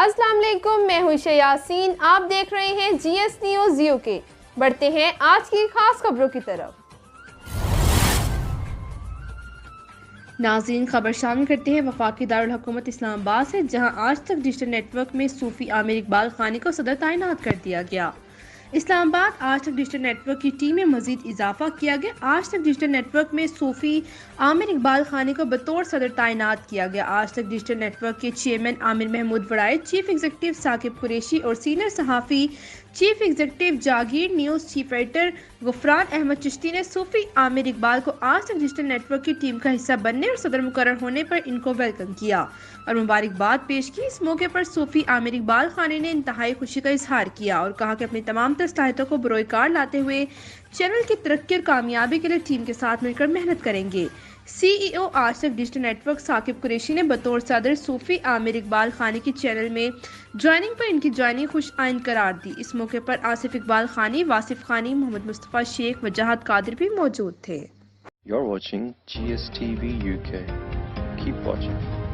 السلام علیکم، میں ہوں یاسین، آپ دیکھ رہے ہیں جی ایس نیوز UK۔ بڑھتے ہیں آج کی خاص خبروں کی طرف۔ ناظرین، خبر شامل کرتے ہیں وفاقی دارالحکومت اسلام آباد سے، جہاں آج تک ڈیجیٹل نیٹ ورک میں صوفی عامر اقبال خانی کو صدر تعینات کر دیا گیا۔ اسلام آباد آج تک ڈیجیٹل نیٹ ورک کی ٹیم میں مزید اضافہ کیا گیا۔ آج تک ڈیجیٹل نیٹ ورک میں صوفی عامر اقبال خانی کو بطور صدر تعینات کیا گیا۔ آج تک ڈیجیٹل نیٹ ورک کے chairman Aamir Mahmood Waraich, chief executive Saqib Qureshi اور سینئر صحافی chief executive Jagir news chief editor Ghufran Ahmed Chishti نے صوفی عامر اقبال کو آج تک ڈیجیٹل نیٹ ورک کی ٹیم کا حصہ بننے اور صدر مقرر ہونے پر ان کو ویلکم کیا اور مبارکباد پیش کی۔ اس موقع پر صوفی عامر اقبال خانی نے انتہائی خوشی کا اظہار کیا اور کہا کہ اپنی تمام تر صلاحیتوں کو بروئے کار لاتے ہوئے چینل کی ترقی اور کامیابی کے لیے ٹیم کے ساتھ مل کر محنت کریں گے۔ سی ای او آج تک digital network Saqib Qureshi نے بطور صدر صوفی عامر اقبال خانی کی چینل میں جوائننگ پر ان کی جوائننگ خوش آئند قرار دی۔ اس موقع پر آصف اقبال خانی، واصف خانی، محمد مصطفیٰ شیخ، وجاہت قادر بھی موجود تھے۔ You're watching GSTV UK. Keep watching.